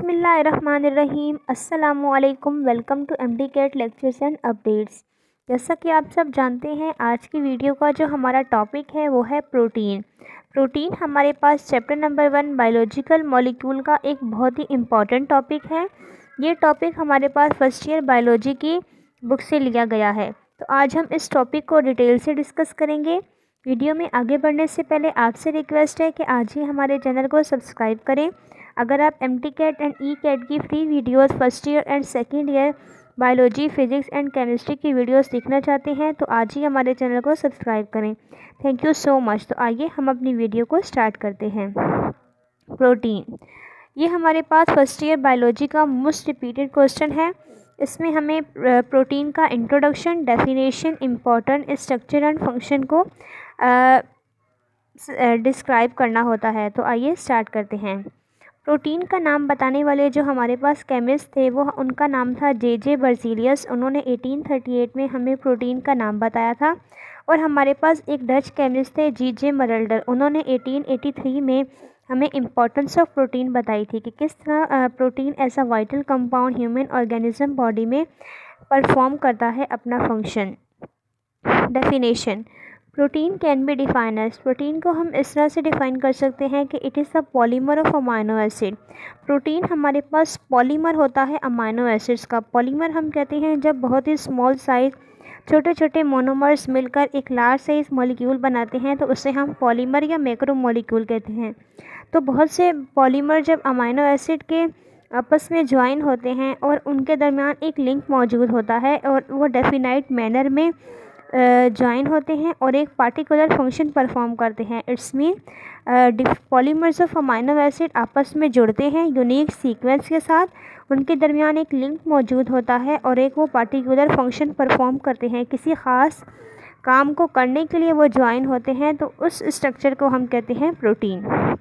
बिस्मिल्लाहिर्रहमानिर्रहीम अस्सलामुअलैकुम। Welcome to MD CAT lectures and updates. जैसा कि आप सब जानते हैं, आज की वीडियो का जो हमारा टॉपिक है वो है प्रोटीन। प्रोटीन हमारे पास चैप्टर नंबर 1 बायोलॉजिकल मॉलिक्यूल का एक बहुत ही इम्पॉर्टेंट टॉपिक है। ये टॉपिक हमारे पास फर्स्ट ईयर बायोलॉजी की बुक से लिया गया है। तो आज हम इस टॉपिक को डिटेल से डिस्कस करेंगे। वीडियो में आगे बढ़ने से पहले आपसे रिक्वेस्ट है कि आज ही हमारे चैनल को सब्सक्राइब करें। अगर आप MDCAT and ECAT की free videos first year and second year biology, physics and chemistry की वीडियोस देखना चाहते हैं तो आज ही हमारे चैनल को सब्सक्राइब करें। Thank you so much. तो आइए हम अपनी वीडियो को स्टार्ट करते हैं। प्रोटीन, ये हमारे पास फर्स्ट ईयर बायोलॉजी का मोस्ट रिपीटेड क्वेश्चन है। इसमें हमें प्रोटीन का introduction, definition, important structure and function को डिस्क्राइब करना होता है। तो आइए स्टार्ट करते हैं। प्रोटीन का नाम बताने वाले जो हमारे पास केमिस्ट थे वो उनका नाम था जे बर्जीलियस। उन्होंने 1838 में हमें प्रोटीन का नाम बताया था। और हमारे पास एक डच केमिस्ट थे जी मरल्डर। उन्होंने 1883 में हमें इम्पोर्टेंस ऑफ प्रोटीन बताई थी कि किस तरह protein as a vital compound human organism body में परफॉर्म करता है अपना function. Definition, protein can be define as, protein को हम इस तरह से डिफाइन कर सकते हैं कि it is the polymer of amino acid. Protein हमारे पास पॉलीमर होता है अमाइनो एसिड्स का। पॉलीमर हम कहते हैं जब बहुत ही स्मॉल साइज छोटे छोटे मोनोमर्स मिलकर एक लार्ज साइज मॉलिक्यूल बनाते हैं तो उसे हम पॉलीमर या मैक्रो मॉलिक्यूल कहते हैं। तो बहुत से पॉलीमर जब अमाइनो एसिड के आपस में ज्वाइन होते हैं और उनके दरमियान एक लिंक मौजूद होता है और वो डेफिनाइट मैनर में ज्वाइन होते हैं और एक पार्टिकुलर फंक्शन परफॉर्म करते हैं। It's mean polymers of amino acid आपस में जुड़ते हैं यूनिक सीक्वेंस के साथ, उनके दरमियान एक लिंक मौजूद होता है और एक वो पार्टिकुलर फंक्शन परफॉर्म करते हैं। किसी ख़ास काम को करने के लिए वो ज्वाइन होते हैं, तो उस स्ट्रक्चर को हम कहते हैं प्रोटीन।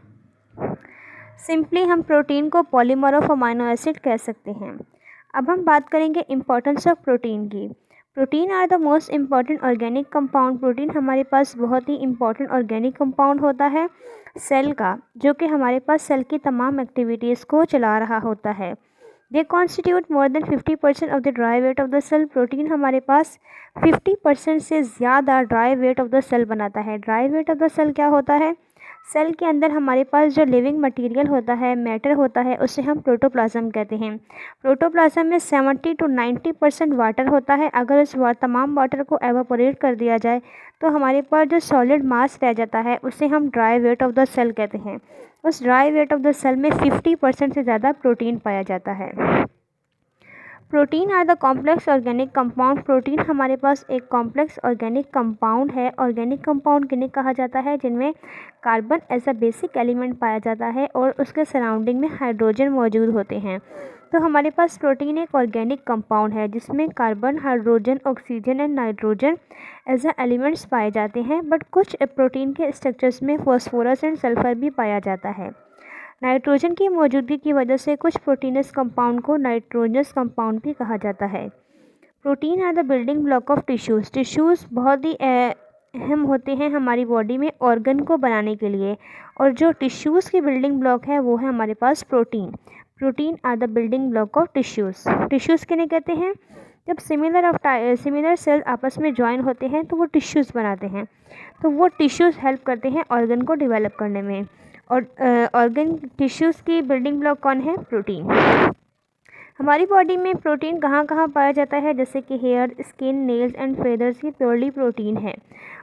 सिंपली हम प्रोटीन को पॉलीमर ऑफ अमाइनो एसिड कह सकते हैं। अब हम बात करेंगे इम्पोर्टेंस ऑफ प्रोटीन की। Protein are the most important organic compound. Protein हमारे पास बहुत ही इम्पॉर्टेंट ऑर्गेनिक कंपाउंड होता है सेल का, जो कि हमारे पास सेल की तमाम एक्टिविटीज़ को चला रहा होता है। They constitute more than 50% of the dry weight of the cell. Protein हमारे पास 50% से ज़्यादा dry weight of the cell बनाता है। Dry weight of the cell क्या होता है? सेल के अंदर हमारे पास जो लिविंग मटेरियल होता है, मैटर होता है, उसे हम प्रोटोप्लाज्म कहते हैं। प्रोटोप्लाज्म में 70 to 90% वाटर होता है। अगर उस तमाम वाटर को एवापोरेट कर दिया जाए तो हमारे पास जो सॉलिड मास रह जाता है उसे हम dry weight of the cell कहते हैं। उस dry weight of the cell में 50% से ज़्यादा प्रोटीन पाया जाता है। Protein are the complex organic compound. Protein हमारे पास एक कॉम्प्लेक्स ऑर्गेनिक कंपाउंड है। ऑर्गेनिक कंपाउंड किन्हें कहा जाता है? जिनमें carbon as a basic element पाया जाता है और उसके सराउंडिंग में हाइड्रोजन मौजूद होते हैं। तो हमारे पास प्रोटीन एक ऑर्गेनिक कंपाउंड है जिसमें carbon, hydrogen, oxygen and nitrogen as a elements पाए जाते हैं। बट कुछ प्रोटीन के स्ट्रक्चर्स में फॉस्फोरस एंड सल्फर भी पाया जाता है। नाइट्रोजन की मौजूदगी की वजह से कुछ प्रोटीनस कंपाउंड को नाइट्रोजनस कंपाउंड भी कहा जाता है। Protein are the building block of tissues. Tissues बहुत ही अहम होते हैं हमारी बॉडी में ऑर्गन को बनाने के लिए, और जो टिश्यूज़ की बिल्डिंग ब्लॉक है वो है हमारे पास protein. Protein are the building block of tissues. Tissues किन्हें कहते हैं? जब सिमिलर सेल आपस में ज्वाइन होते हैं तो वो टिश्यूज़ बनाते हैं। तो वो टिश्यूज़ हेल्प करते हैं ऑर्गन को डेवलप करने में। और ऑर्गन टिश्यूज़ की बिल्डिंग ब्लॉक कौन है? प्रोटीन। हमारी बॉडी में प्रोटीन कहाँ कहाँ पाया जाता है? जैसे कि hair, skin, nails and feathers की प्योरली प्रोटीन है।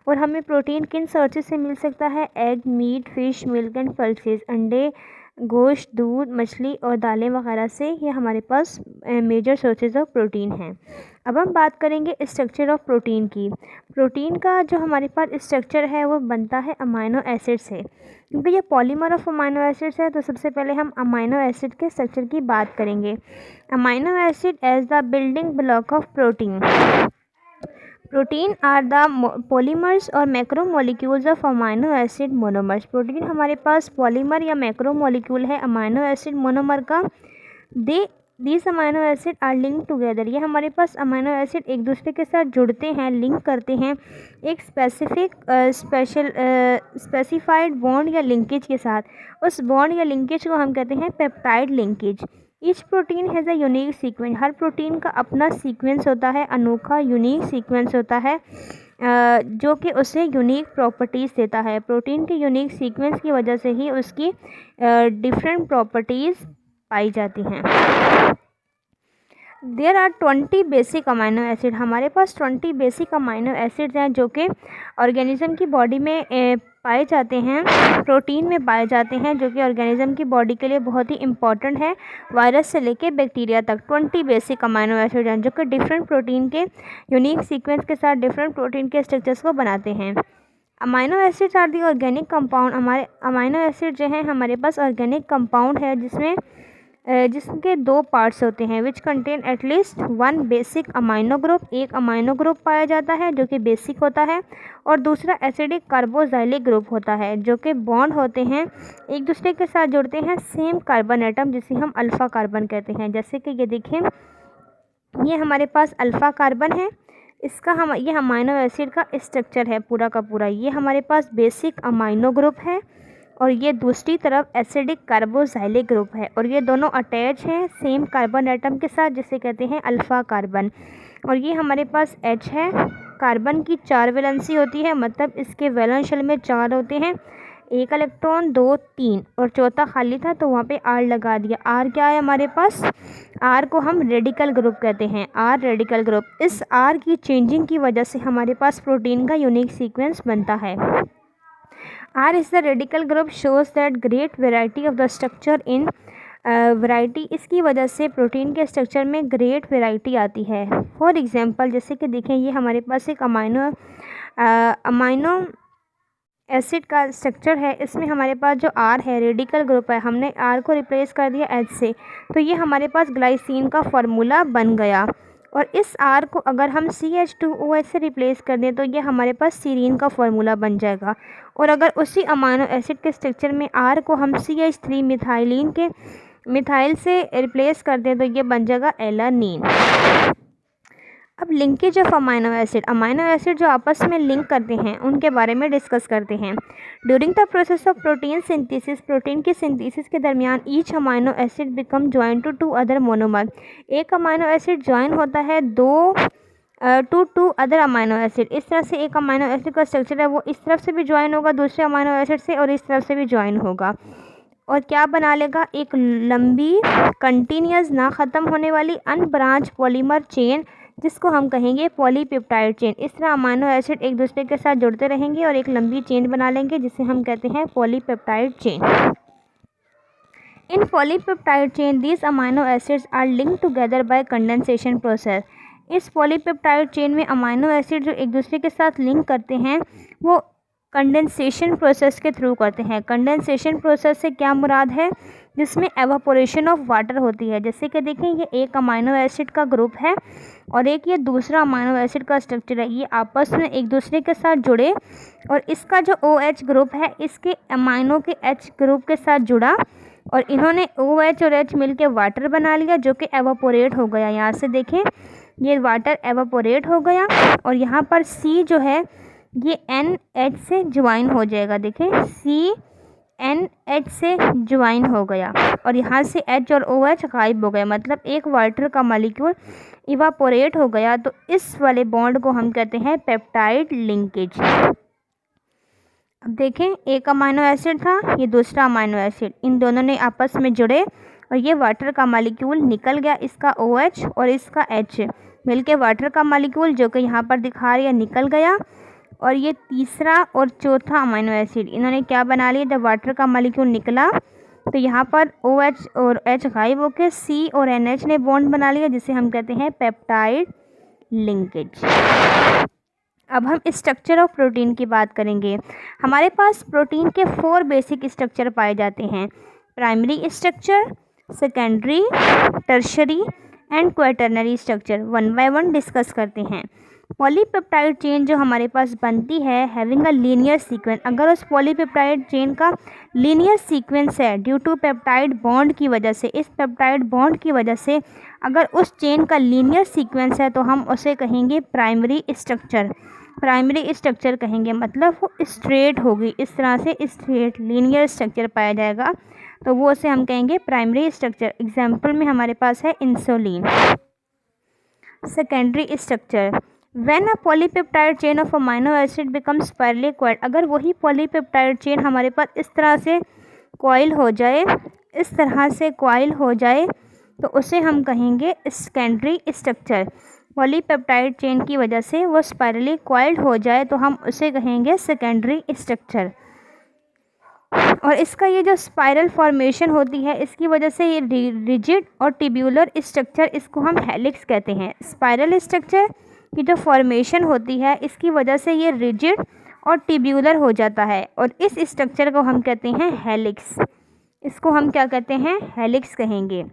और हमें प्रोटीन किन सोर्सेज से मिल सकता है? Egg, meat, fish, milk and pulses. अंडे, गोश्त, दूध, मछली और दालें वगैरह से ये हमारे पास मेजर सोर्सेज ऑफ प्रोटीन हैं। अब हम बात करेंगे स्ट्रक्चर ऑफ प्रोटीन की। प्रोटीन का जो हमारे पास स्ट्रक्चर है वो बनता है अमाइनो एसिड से। क्योंकि ये पॉलीमर ऑफ अमाइनो एसिड्स है तो सबसे पहले हम अमाइनो एसिड के स्ट्रक्चर की बात करेंगे। Amino acid as the building block of protein. Protein are the polymers और macro molecules of amino acid monomers. Protein हमारे पास पॉलीमर या मैक्रो मॉलिक्यूल है अमाइनो एसिड मोनोमर का। They these amino acid are link together, ये हमारे पास amino acid एक दूसरे के साथ जुड़ते हैं, लिंक करते हैं एक स्पेसिफाइड बॉन्ड या लिंकेज के साथ। उस बॉन्ड या लिंकेज को हम कहते हैं peptide linkage. Each protein has a unique sequence, her protein का अपना सीक्वेंस होता है, अनोखा यूनिक सीक्वेंस होता है जो कि उसे यूनिक प्रॉपर्टीज़ देता है। प्रोटीन के यूनिक सीक्वेंस की वजह से ही उसकी डिफरेंट प्रॉपर्टीज़ पाई जाती हैं। There are 20 basic amino acid, हमारे पास 20 बेसिक अमाइनो एसिड्स हैं जो कि ऑर्गेनिज्म की बॉडी में पाए जाते हैं, प्रोटीन में पाए जाते हैं, जो कि ऑर्गेनिज्म की बॉडी के लिए बहुत ही इंपॉर्टेंट है, वायरस से लेके बैक्टीरिया तक। 20 बेसिक अमाइनो एसिड हैं जो कि डिफरेंट प्रोटीन के यूनिक सीक्वेंस के साथ डिफरेंट प्रोटीन के स्ट्रक्चर्स को बनाते हैं। Amino acids are the organic compound, हमारे अमाइनो एसिड जो है हमारे पास ऑर्गेनिक कंपाउंड है जिसके दो पार्ट्स होते हैं, which contain at least one basic amino group. एक अमाइनो ग्रुप पाया जाता है जो कि बेसिक होता है, और दूसरा एसिडिक कार्बोजाइलिक ग्रुप होता है जो कि बॉन्ड होते हैं, एक दूसरे के साथ जुड़ते हैं सेम कार्बन एटम, जिसे हम अल्फ़ा कार्बन कहते हैं। जैसे कि ये देखें, ये हमारे पास अल्फ़ा कार्बन है, ये अमाइनो एसिड का स्ट्रक्चर है पूरा का पूरा। ये हमारे पास बेसिक अमाइनो ग्रुप है और ये दूसरी तरफ एसिडिक कार्बोजाइलिक ग्रुप है, और ये दोनों अटैच हैं सेम कार्बन एटम के साथ, जिसे कहते हैं अल्फ़ा कार्बन। और ये हमारे पास H है, कार्बन की 4 वैलेंसी होती है, मतलब इसके वैलेंस शेल में 4 होते हैं, 1 इलेक्ट्रॉन 2 3 और चौथा खाली था तो वहाँ पे R लगा दिया। R क्या है हमारे पास, R को हम रेडिकल ग्रुप कहते हैं, R रेडिकल ग्रुप। इस R की चेंजिंग की वजह से हमारे पास प्रोटीन का यूनिक सीक्वेंस बनता है। R is the radical group shows that great variety of the structure in variety, इसकी वजह से प्रोटीन के स्ट्रक्चर में ग्रेट वैरायटी आती है। फॉर एग्जांपल जैसे कि देखें, ये हमारे पास एक अमाइनो एसिड का स्ट्रक्चर है, इसमें हमारे पास जो R है रेडिकल ग्रुप है, हमने R को रिप्लेस कर दिया H से, तो ये हमारे पास ग्लाइसिन का फार्मूला बन गया। और इस R को अगर हम CH2OH से रिप्लेस कर दें तो ये हमारे पास सीरीन का फार्मूला बन जाएगा। और अगर उसी अमाइनो एसिड के स्ट्रक्चर में R को हम CH3 मिथाइल से रिप्लेस कर दें तो ये बन जाएगा एलानीन। अब लिंकेज ऑफ अमाइनो एसिड जो आपस में लिंक करते हैं उनके बारे में डिस्कस करते हैं। During the process of protein synthesis, protein की सिंथेसिस के दरमियान each amino acid become join to 2 other monomer, एक अमाइनो एसिड ज्वाइन होता है टू अदर अमाइनो एसिड। इस तरह से एक अमाइनो एसिड का स्ट्रक्चर है वो इस तरफ से भी ज्वाइन होगा दूसरे अमाइनो एसिड से, और इस तरफ से भी ज्वाइन होगा, और क्या बना लेगा, एक लंबी कंटिन्यूस ना ख़त्म होने वाली अनब्रांच पॉलीमर चेन, जिसको हम कहेंगे पॉलीपेप्टाइड चेन। इस तरह अमाइनो एसिड एक दूसरे के साथ जुड़ते रहेंगे और एक लंबी चेन बना लेंगे जिसे हम कहते हैं polypeptide chain. In polypeptide chain these amino acids are linked together by condensation process. इस पॉलीपेप्टाइड चेन में अमाइनो एसिड जो एक दूसरे के साथ लिंक करते हैं वो कंडेंसेशन प्रोसेस के थ्रू करते हैं। कंडेंसेशन प्रोसेस से क्या मुराद है, जिसमें एवापोरेशन ऑफ वाटर होती है। जैसे कि देखें, ये एक अमाइनो एसिड का ग्रुप है और एक ये दूसरा अमाइनो एसिड का स्ट्रक्चर है, ये आपस में एक दूसरे के साथ जुड़े और इसका जो OH ग्रुप है इसके अमाइनो के H ग्रुप के साथ जुड़ा और इन्होंने OH और H मिलके वाटर बना लिया जो कि एवापोरेट हो गया। यहाँ से देखें, ये वाटर एवापोरेट हो गया और यहाँ पर C जो है ये NH से ज्वाइन हो जाएगा। देखें, CNH से ज्वाइन हो गया और यहाँ से H और OH गायब हो गए, मतलब एक वाटर का मॉलिक्यूल इवापोरेट हो गया। तो इस वाले बॉन्ड को हम कहते हैं पेप्टाइड लिंकेज। अब देखें, एक अमाइनो एसिड था, ये दूसरा अमाइनो एसिड, इन दोनों ने आपस में जुड़े और ये वाटर का मॉलिक्यूल निकल गया, इसका OH और इसका H मिलके वाटर का मॉलिक्यूल जो कि यहाँ पर दिखा रही है निकल गया। और ये तीसरा और चौथा अमाइनो एसिड इन्होंने क्या बना लिया, जब वाटर का मॉलिक्यूल निकला तो यहाँ पर OH और H गायब होकर C और NH ने बॉन्ड बना लिया जिसे हम कहते हैं पेप्टाइड लिंकेज। अब हम स्ट्रक्चर ऑफ प्रोटीन की बात करेंगे। हमारे पास प्रोटीन के 4 बेसिक स्ट्रक्चर पाए जाते हैं, primary structure, secondary, tertiary and quaternary structure. 1 by 1 discuss करते हैं। पॉलीपेप्टाइड चेन जो हमारे पास बनती है हैविंग अ लीनियर सीक्वेंस, अगर उस पॉलीपेप्टाइड चेन का लीनियर सीक्वेंस है ड्यू टू पेप्टाइड बॉन्ड की वजह से, इस पेप्टाइड बॉन्ड की वजह से अगर उस चेन का लीनियर सीक्वेंस है तो हम उसे कहेंगे प्राइमरी स्ट्रक्चर। प्राइमरी स्ट्रक्चर कहेंगे मतलब वो स्ट्रेट होगी, इस तरह से स्ट्रेट लीनियर स्ट्रक्चर पाया जाएगा तो वो उसे हम कहेंगे प्राइमरी स्ट्रक्चर। एग्जाम्पल में हमारे पास है insulin. Secondary structure, when a polypeptide chain of amino acid becomes spirally coiled, अगर वही पॉलीपेप्टाइड चेन हमारे पास इस तरह से कॉइल हो जाए, इस तरह से कॉइल हो जाए तो उसे हम कहेंगे सेकेंडरी स्ट्रक्चर। पॉलीपेप्टाइड चेन की वजह से वो स्पाइरली कॉइल्ड हो जाए तो हम उसे कहेंगे सेकेंडरी स्ट्रक्चर। और इसका ये जो स्पाइरल फॉर्मेशन होती है इसकी वजह से ये रिजिड और टिब्यूलर स्ट्रक्चर, इसको हम हेलिक्स कहते हैं। स्पाइरल स्ट्रक्चर की जो फॉर्मेशन होती है इसकी वजह से ये रिजिड और टिब्यूलर हो जाता है और इस स्ट्रक्चर को हम कहते हैं हेलिक्स। इसको हम क्या कहते हैं? हेलिक्स कहेंगे।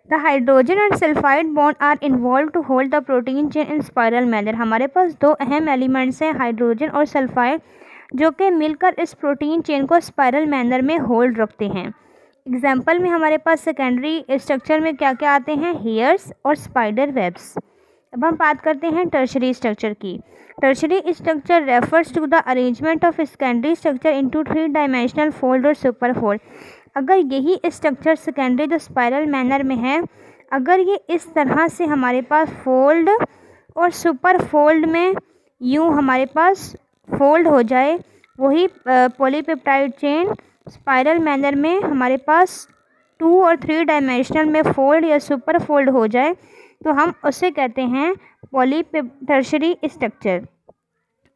The hydrogen and sulphide bond are involve to hold the protein chain in spiral manner. हमारे पास दो अहम एलिमेंट्स हैं हाइड्रोजन और सल्फाइड, जो कि मिलकर इस प्रोटीन चेन को स्पाइरल मैनर में होल्ड रखते हैं। एग्जाम्पल में हमारे पास सेकेंडरी स्ट्रक्चर में क्या क्या आते हैं? हेयर्स और स्पाइडर वेब्स। अब हम बात करते हैं टर्शरी स्ट्रक्चर की। Tertiary structure refers to the arrangement of secondary structure into 3 dimensional fold और सुपर फोल्ड। अगर यही स्ट्रक्चर सेकेंडरी जो स्पाइरल मैनर में है, अगर ये इस तरह से हमारे पास फोल्ड और सुपर फोल्ड में यूँ हमारे पास फोल्ड हो जाए, वही पॉलीपेप्टाइड चेन स्पाइरल मैनर में हमारे पास 2 और 3 डायमेंशनल में फोल्ड या सुपर फोल्ड हो जाए तो हम उसे कहते हैं टर्शरी स्ट्रक्चर।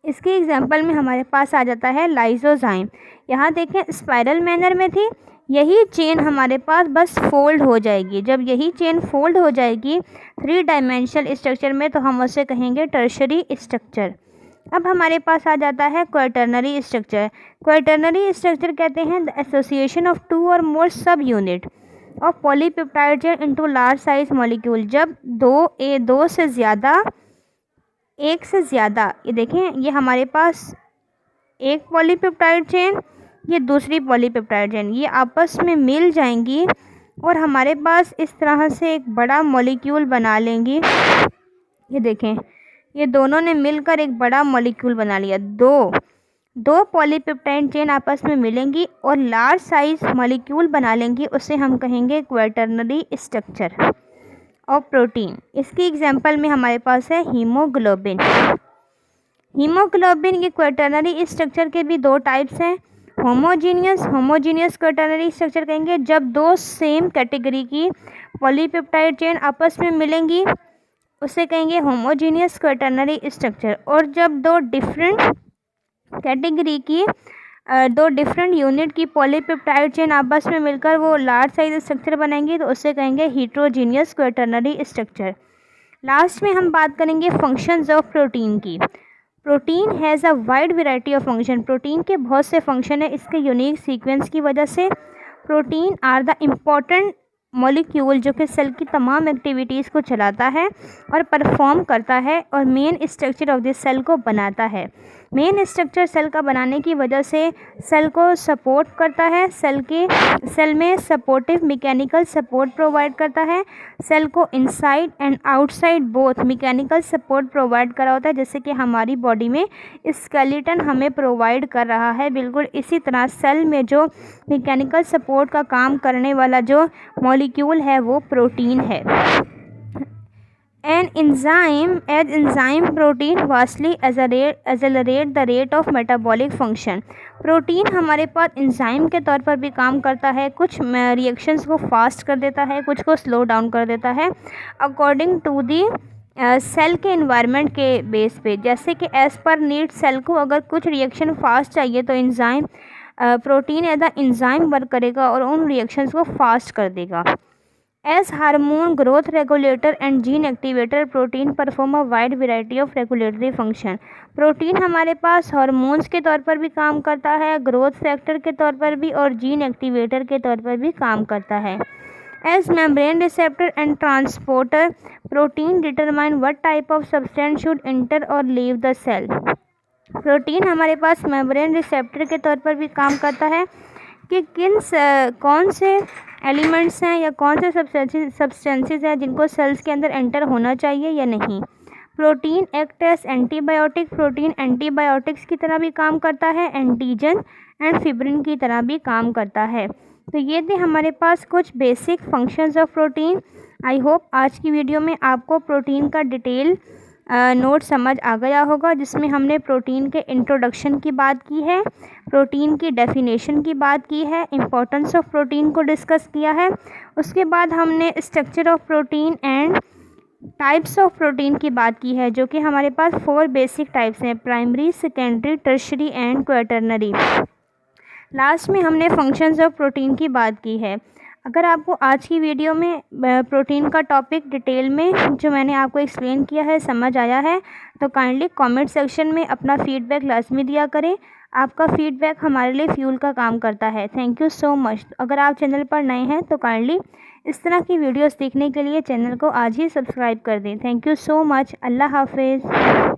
इसके एग्जाम्पल में हमारे पास आ जाता है लाइसोजाइम। यहाँ देखें स्पाइरल मैनर में थी, यही चेन हमारे पास बस फोल्ड हो जाएगी। जब यही चेन फोल्ड हो जाएगी 3 डायमेंशनल स्ट्रक्चर में तो हम उसे कहेंगे टर्शरी स्ट्रक्चर। अब हमारे पास आ जाता है क्वाटर्नरी स्ट्रक्चर। क्वाटर्नरी स्ट्रक्चर कहते हैं द एसोसिएशन ऑफ 2 और more sub unit of polypeptide chain into large size molecule. जब दो से ज़्यादा, एक से ज़्यादा, ये देखें ये हमारे पास एक पॉलीपेप्टाइड चेन, ये दूसरी पॉलीपेप्टाइड चेन, ये आपस में मिल जाएंगी और हमारे पास इस तरह से एक बड़ा मॉलिक्यूल बना लेंगी। ये देखें ये दोनों ने मिलकर एक बड़ा मॉलिक्यूल बना लिया। दो पॉलीपेप्टाइड चेन आपस में मिलेंगी और लार्ज साइज मॉलिक्यूल बना लेंगी, उसे हम कहेंगे क्वाटर्नरी स्ट्रक्चर ऑफ प्रोटीन। इसकी एग्जांपल में हमारे पास है हीमोग्लोबिन। हीमोग्लोबिन ये क्वाटर्नरी स्ट्रक्चर के भी 2 टाइप्स हैं। होमोजीनियस क्वाटर्नरी स्ट्रक्चर कहेंगे जब 2 सेम कैटेगरी की पॉलीपेप्टाइड चेन आपस में मिलेंगी, उसे कहेंगे होमोजीनियस क्वाटर्नरी स्ट्रक्चर। और जब 2 डिफरेंट कैटेगरी की 2 डिफरेंट यूनिट की पॉलीपेप्टाइड चेन आपस में मिलकर वो लार्ज साइज स्ट्रक्चर बनाएंगी तो उसे कहेंगे हीट्रोजीनियस क्वाटर्नरी स्ट्रक्चर। लास्ट में हम बात करेंगे फंक्शंस ऑफ प्रोटीन की। Protein has a wide variety of function. Protein के बहुत से फंक्शन है। इसके यूनिक सीक्वेंस की वजह से protein are the important molecule जो कि सेल की तमाम एक्टिविटीज़ को चलाता है और परफॉर्म करता है और main structure of this cell को बनाता है। मेन स्ट्रक्चर सेल का बनाने की वजह से सेल को सपोर्ट करता है, सेल में सपोर्टिव मैकेनिकल सपोर्ट प्रोवाइड करता है। सेल को inside and outside both mechanical support provide करा होता है, जैसे कि हमारी बॉडी में स्केलेटन हमें प्रोवाइड कर रहा है। बिल्कुल इसी तरह सेल में जो मैकेनिकल सपोर्ट का काम करने वाला जो मॉलिक्यूल है वो प्रोटीन है। An enzyme protein vastly accelerate the rate of metabolic function। Protein हमारे पास एंजाइम के तौर पर भी काम करता है, कुछ रिएक्शंस को फास्ट कर देता है, कुछ को स्लो डाउन कर देता है अकॉर्डिंग टू दी सेल के इन्वायरमेंट के बेस पे। जैसे कि एज़ पर नीड सेल को अगर कुछ रिएक्शन फास्ट चाहिए तो enzyme protein as the enzyme work करेगा और उन रिएक्शंस को फास्ट कर देगा। As hormone growth regulator and gene activator protein perform a wide variety of regulatory function. Protein हमारे पास हार्मोन्स के तौर पर भी काम करता है, ग्रोथ फैक्टर के तौर पर भी और जीन एक्टिवेटर के तौर पर भी काम करता है। As membrane receptor and transporter, protein determine what type of substance should enter or leave the cell. Protein हमारे पास मेम्ब्रेन रिसेप्टर के तौर पर भी काम करता है कि कौन से एलिमेंट्स हैं या कौन से सब्सटेंसेस हैं जिनको सेल्स के अंदर एंटर होना चाहिए या नहीं। Protein act as antibiotic, protein antibiotics की तरह भी काम करता है, एंटीजन एंड फिब्रिन की तरह भी काम करता है। तो ये थे हमारे पास कुछ basic functions of protein. I hope आज की वीडियो में आपको प्रोटीन का डिटेल नोट समझ आ गया होगा, जिसमें हमने प्रोटीन के इंट्रोडक्शन की बात की है, प्रोटीन की डेफिनेशन की बात की है, इम्पोर्टेंस ऑफ प्रोटीन को डिस्कस किया है। उसके बाद हमने structure of protein and types of protein की बात की है, जो कि हमारे पास 4 बेसिक टाइप्स हैं, primary, secondary, tertiary and quaternary. Last में हमने फंक्शंस ऑफ प्रोटीन की बात की है। अगर आपको आज की वीडियो में प्रोटीन का टॉपिक डिटेल में जो मैंने आपको एक्सप्लेन किया है समझ आया है, तो काइंडली कमेंट सेक्शन में अपना फीडबैक लाजमी दिया करें। आपका फीडबैक हमारे लिए फ्यूल का काम करता है। Thank you so much. अगर आप चैनल पर नए हैं तो काइंडली इस तरह की वीडियोस देखने के लिए चैनल को आज ही सब्सक्राइब कर दें। Thank you so much. अल्लाह हाफिज़।